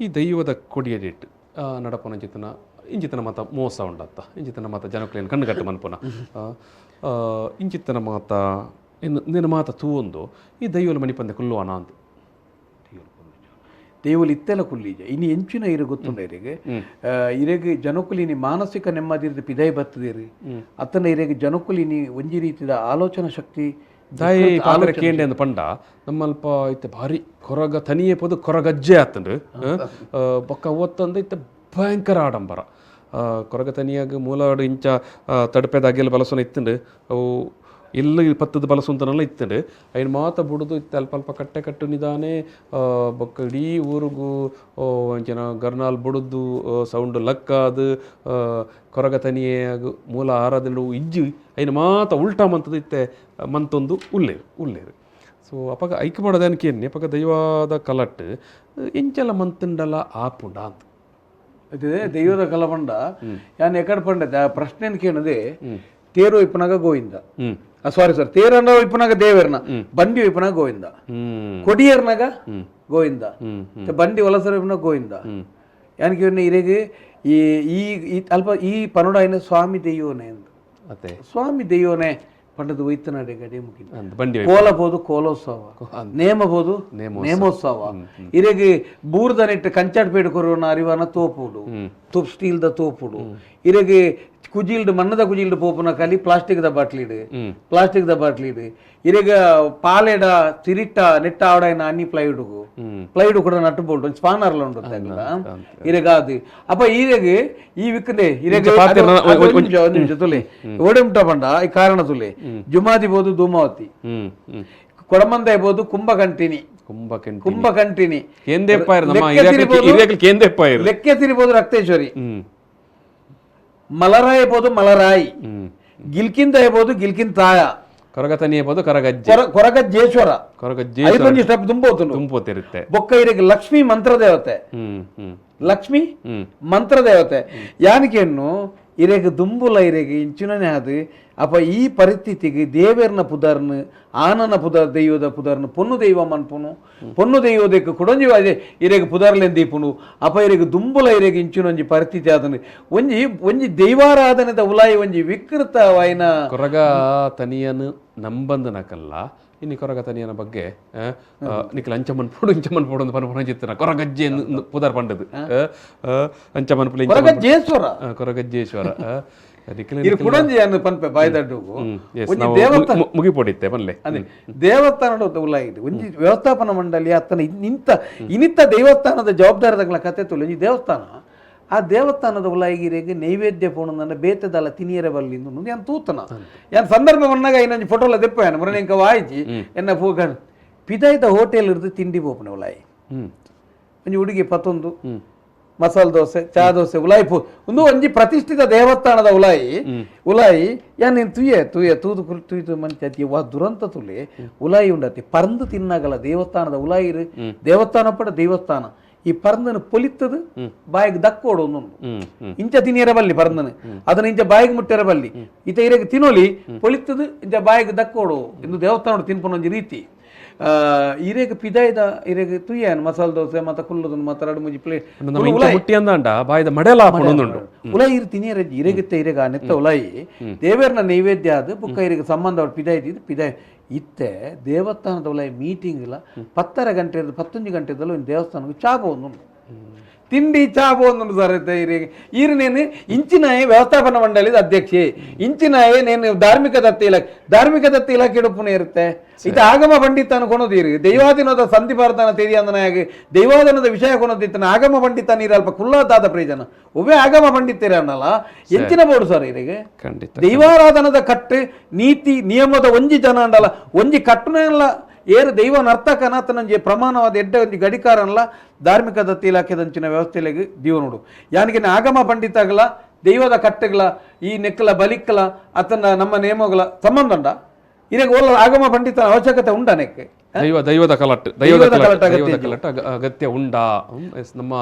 ಈ ದೈವದ ಕೊಡಿಯ ಡೇಟ್ ನಡಪನ ಇಂಚಿತನ ಮಾತ ಮೋಸ ಉಂಡತ್ತ ಇಂಚಿತನ ಮಾತ ಜನಕ್ಲೇನು ಕಣ್ಣು ಕಟ್ಟು ಮನ್ಪುನ ಇಂಚಿತನ ಮಾತ ಇನ್ನು ನಿನ್ನ ಮಾತ ತೂವೊಂದು ಈ ದೈವಲ ಮಣಿಪಂದೆ ಕುಲ್ಲುವನ ಅಂತ ದೇವಲು ಇತ್ತೆಲ್ಲ ಕುಲ್ಲೀಜ ಇನ್ನು ಎಂಚಿನ ಇರು ಗೊತ್ತುಂಡ ಇರಿಗೆ ಇರೆಗೆ ಜನಕುಲಿನಿ ಮಾನಸಿಕ ನೆಮ್ಮದಿ ಪಿದೈ ಬರ್ತದಿರಿ ಅತ್ತನ ಇರೆಗೆ ಜನಕುಲಿನಿ ಒಂಜಿ ರೀತಿಯ ಆಲೋಚನಾ ಶಕ್ತಿ ದಾಯಿ ಪಾತ್ರ ಕೇಂಡೆ ಅಂದ ಪಂಡ ನಮ್ಮಲ್ಪ ಇತ್ತೆ ಭಾರಿ ಕೊರಗ ತನಿಯೇ ಪೋದು ಕೊರಗಜ್ಜೆ ಆತಂಡು ಬೊಕ್ಕ ಓತ್ತಂದು ಇತ್ತೆ ಭಯಂಕರ ಆಡಂಬರ ಕೊರಗ ತನಿಯಾಗ ಮೂಲಡು ಇಂಚ ತಡಪೆದಾಗೆಲ್ಲ ಬಲಸನ ಇತ್ತಂಡು ಅವು ಎಲ್ಲ ಪತ್ತದ ಬಲಸುಂತನೆಲ್ಲ ಇತ್ತಂಡು ಅಯ್ನ ಮಾತ ಬಿಡುದು ಇತ್ತು ಅಲ್ಪ ಅಲ್ಪ ಕಟ್ಟೆ ಕಟ್ಟು ನಿಧಾನೆ ಬೊಕ್ಕ ಇಡೀ ಊರಿಗೂ ಜನ ಗರ್ನಾಲ್ ಬಿಡುದು ಸೌಂಡ್ ಲಕ್ಕಾದು ಕೊರಗ ತನಿಯಾಗ ಮೂಲ ಆರಾಧನೆ ಇಜ್ಜಿ ಅಯ್ನ ಮಾತ ಉಲ್ಟಾ ಮಂತದ ಇತ್ತೆ ಮಂತೊಂದು ಉಳ್ಳೇರು ಸೊ ಅಪಗ ಐಕ್ಯ ಮಾಡೋದಕ್ಕೆ ಏನೇ ಅಪಗ ದೈವದ ಕಲಟ್ ಇಂಚೆಲ್ಲ ಮಂತಂಡಲ್ಲ ಆಪುಂಡ ಅಂತ ಅದೇ ದೈವದ ಕಲಪಂಡ ಯಾನ್ ಎಕಡೆ ಪಂಡ ಪ್ರಶ್ನೆ ಕೇಳದೆ ತೇರು ಇಪ್ಪನಾಗ ಗೋವಿಂದ ಸಾರಿ ಸರ್ ತೇರನ್ನ ಇಪ್ಪನಾಗ ದೇವರನ ಬಂಡಿ ಇಪ್ಪನಾಗ ಗೋವಿಂದ ಕೊಡಿಯರ್ನಾಗ ಗೋವಿಂದ ಬಂಡಿ ಒಲಸರ ಇಪ್ಪನಾಗ ಗೋವಿಂದ ಯಾನಕ್ಕೆ ಇರೆಗೆ ಈ ಅಲ್ಪ ಈ ಪನೋಡ ಏನು ಸ್ವಾಮಿ ದೈವನೇ ಅಂತ ಅದೇ ಸ್ವಾಮಿ ದೈವನೇ ಪಂಡದ ಒಯ್ತನಾಡೆ ಗಡಿ ಮುಗಿ ಕೋಲ ಬೋದು ಕೋಲೋತ್ಸವ ನೇಮ ಬೋದು ನೇಮೋತ್ಸವ ಇರೆಗೆ ಬೂರ್ದನಿಟ್ಟು ಕಂಚಾಟ್ ಪೇಡು ಕೊರೋನ ಅರಿವಾನ ತೋಪುಡು ಸ್ಟೀಲ್ ದ ತೋಪುಡು ಇರೆಗೆ ಕುಜಿಲ್ಡ್ ಮಣ್ಣದ ಕುಜಿಲ್ಡ್ ಪೋಪುನ ಕಲಿ ಪ್ಲಾಸ್ಟಿಕ್ ದ ಬಾಟ್ಲಿಡ್ ಇರೆಗ ಪಾಲೆಡ ತಿರಿಟ್ಟ ನೆಟ್ಟ ಆವಡೈನ ಅನ್ನಿ ಪ್ಲೈಡ್ ಕೂಡ ನಟ್ಟು ಬೋಲ್ಡ್ ಸ್ಪಾನರ್ಲ ಉಂಟು ಇರೆಗ ಅದು ಅಪ್ಪ ಇರೆಗೆ ಈ ವಿಕ್ಕನೆ ಇರೆಗೆ ತುಲೆ ಓಡೆಮುಟ ಪಂಡ ಈ ಕಾರಣ ತುಲೆ ಜುಮಾದಿ ಬೋದು ಧೂಮಾವತಿ ಕೊಡಮಂದ ಬೋದು ಕುಂಭಕಂಟಿನಿ ಲೆಕ್ಕೆ ತಿರಿಬೋದು ರಕ್ತೇಶ್ವರಿ ಮಲರಾಯ ಬೋದು ಮಲರಾಯಿ ಗಿಲ್ಕಿಂದ ಇರ್ಬೋದು ಗಿಲ್ಕಿನ್ ತಾಯ ಕೊರಗತನಿ ಇರ್ಬೋದು ಕೊರಗಜ್ಜೇಶ್ವರ ಐದೊಂದು ಸ್ಟೆಪ್ ತುಂಬೋತಿರುತ್ತೆ ಬೊಕ್ಕ ಇರಗೆ ಲಕ್ಷ್ಮಿ ಮಂತ್ರ ದೇವತೆ ಲಕ್ಷ್ಮಿ ಮಂತ್ರ ದೇವತೆ ಯಾನಿಕೆಯನ್ನು ಇರೆಗೆ ದುಂಬುಲ ಇರೆಗೆ ಇಂಚುನೇ ಅದು ಅಪ್ಪ ಈ ಪರಿಸ್ಥಿತಿಗೆ ದೇವೇರ್ನ ಪುದರ್ನು ಆನನ ದೈವದ ಪುದರ್ನು ಪೊನ್ನು ದೈವ ಮನ್ಪುನು ಪೊನ್ನು ದೈವದಕ್ಕೆ ಕುಡಂಜಿ ಇರೆಗೆ ಪುದರ್ಲೆಂದೀಪುನು ಅಪ್ಪ ಇರೆಗೆ ದುಂಬುಲ ಇರೆಗೆ ಇಂಚುನೊಂಜಿ ಪರಿಸ್ಥಿತಿ ಆದನು ಒಂಜಿ ದೈವಾರಾಧನೆದ ಉಲಾಯಿ ಒಂಜಿ ವಿಕೃತ ವೈನ ಕೊರಗ ತನಿಯನು ನಂಬಂದನಕಲ್ಲ ಇನ್ನು ಕೊರಗ ತನಿಯನ ಬಗ್ಗೆ ನಿಖಿಲ್ ಅಂಚಮನ್ಪೋಡು ಇಂಚಮನ್ಪೋಡು ಅಂತ ಪನ್ಪುನ ಕೊರಗಜ್ಜೆ ಪುದರ್ ಪಂಡದು ಅಂಚಮನ್ಪುಲ ಕೊರಗಜ್ಜೇಶ್ವರ ಮುಗಿಪೊಡಿತ್ತೆ ಬನ್ಲೆ ದೇವಸ್ಥಾನ ಉಲಾಯಿದು ಒಂಜಿ ವ್ಯವಸ್ಥಾಪನಾ ಮಂಡಳಿ ಅತ್ತನ ಇನಿತ್ತ ದೇವಸ್ಥಾನದ ಜವಾಬ್ದಾರಿ ಕತೆ ತುಳು ಒಂಜಿ ದೇವಸ್ಥಾನ ಆ ದೇವಸ್ಥಾನದ ಉಲಾಯಿಗಿರಿಗೆ ನೈವೇದ್ಯ ಪೋಣ ಬೇತದಲ್ಲ ತಿನಿಯರ ಬಲ್ಲಿಂದು ಯಾನ್ ತೂತನ ಯಾನ್ ಸಂದರ್ಭ ಬಂದಾಗ ಇನ್ನೊಂದು ಫೋಟೋಲ ದೆಪ್ಪ ಮರಣ ಇಂಕ ವಾಯಿಜಿ ಎನ್ನ ಪೂಗ ಪಿದಾಯ್ದ ಹೋಟೆಲ್ ಇರ್ದು ತಿಂಡಿ ಪೋಪನ ಉಲಾಯಿ ಒಂಜಿ ಹುಡುಗಿ ಪತ್ತೊಂದು ಮಸಾಲೆ ದೋಸೆ ಚಾ ದೋಸೆ ಉಲಾಯಿ ಒಂದು ಒಂಜಿ ಪ್ರತಿಷ್ಠಿತ ದೇವಸ್ಥಾನದ ಉಲಾಯಿ ಯಾನ್ ತೂದು ಮಂಚಿ ವಾ ದುರಂತ ತುಲೆ ಉಲಾಯಿ ಉಂಡತಿ ಪರಂದು ತಿನ್ನಾಗಲ್ಲ ದೇವಸ್ಥಾನದ ಉಲಾಯಿ ದೇವಸ್ಥಾನ ಪಡ ದೇವಸ್ಥಾನ ಈ ಪರಂದನು ಪೊಲಿತ್ತದು ಬಾಯಿಗೆ ದಕ್ಕೋಡು ಒಂದೊಂದು ಇಂಚ ತಿನಿಯರ ಬಲ್ಲಿ ಪರಂದನು ಅದನ್ನ ಇಂಚ ಬಾಯಿಗೆ ಮುಟ್ಟರ ಬಲ್ಲಿ ಈತ ಇರೆಗೆ ತಿನ್ನೋಲಿ ಪೊಲಿತ್ತದು ಇಂಚ ಬಾಯಿಗೆ ದಕ್ಕೋಡು ಎಂದು ದೇವಸ್ಥಾನ ತಿನ್ಪೊಂದು ರೀತಿ ಇರೆಗೆ ಪಿದಾಯ್ದ ಇರೆಗೆ ತುಯ್ಯಾನ್ ಮಸಾಲೆ ದೋಸೆ ಮತ್ತೆ ಕುಲ್ಲುದನ್ನು ಮತ್ತೆ ಎರಡು ಮುಜಿ ಪ್ಲೇಟ್ ಉಲಾಯಿ ಇರು ತಿನಿಯರ ಇರೆಗಿತ್ತ ಇರೆಗ ನೆತ್ತ ಉಲಾಯಿ ದೇವೇರ್ನ ನೈವೇದ್ಯ ಆದ ಬುಕ್ಕ ಇರೆಗೆ ಸಂಬಂಧ ಪಿದಾಯ್ದಿದ್ದು ಪಿದಾಯ್ ಇತ್ತೆ ದೇವಸ್ಥಾನದ ಉಲಾಯಿ ಮೀಟಿಂಗ್ ಇಲ್ಲ 10 ಗಂಟೆ 11 ಗಂಟೆದಲ್ಲೂ ದೇವಸ್ಥಾನಕ್ಕೆ ಚಾಪ ಒಂದು ತಿಂಡಿ ಚಾಪ ಒಂದು ಸರ್ ಈರನೇನು ಇಂಚಿನಾಯೇ ವ್ಯವಸ್ಥಾಪನಾ ಮಂಡಳಿದ ಅಧ್ಯಕ್ಷೆ ಇಂಚಿನಾಯೇ ನೇನು ಧಾರ್ಮಿಕ ದತ್ತಿ ಇಲಾಖೆ ಇಡುಪುನೇ ಇರುತ್ತೆ ಇದು ಆಗಮ ಪಂಡಿತನ ಕೊನೋದಿರಿ ದೈವಾದಿನದ ಸಂಧಿ ಭಾರತನ ತೆರಿಯಂದನಾಗಿ ದೈವಾದಿನದ ವಿಷಯ ಕೊನೋದಿತ್ತನ ಆಗಮ ಪಂಡಿತ ನೀರು ಅಲ್ಪ ಕುಲ್ಲಾದಾದ ಪ್ರಯೋಜನ ಒಬ್ಬೇ ಆಗಮ ಪಂಡಿತರೇ ಅನ್ನಲ್ಲ ಎಂಚಿನ ಬೋಡು ಸರ್ ಇವರಿಗೆ ದೈವಾರಾಧನದ ಕಟ್ಟು ನೀತಿ ನಿಯಮದ ಒಂಜಿ ಜನ ಅಂಡಲ್ಲ ಒಂಜಿ ಕಟ್ಟುನೆಲ್ಲ ಏರು ದೈವ ನರ್ತಕನ ತನಂಜಿ ಪ್ರಮಾಣವಾದ ಎಡ್ಡ ಒಂಜಿ ಗಡಿಕಾರನಲ್ಲ ಧಾರ್ಮಿಕ ದತ್ತಿ ಇಲಾಖೆದಂಚಿನ ವ್ಯವಸ್ಥೆಲೆಗೆ ದೀವ ನೋಡು ಯಾನಿಗೆ ಆಗಮ ಪಂಡಿತಗಳ ದೈವದ ಕಟ್ಟೆಗಳ ಈ ನೆಕ್ಕಲ ಬಲಿಕ್ಕಲ ಅತನ ನಮ್ಮ ನೇಮಗಳ ಸಂಬಂಧ ಉಂಡ ಇರಗೆ ಓಲ ಆಗಮ ಪಂಡಿತನ ಅವಶ್ಯಕತೆ ಉಂಡ ನೆಕ್ಕೆ ದೈವದ ಕಲಟ್ ಅಗತ್ಯ ಉಂಡಾ ನಮ್ಮ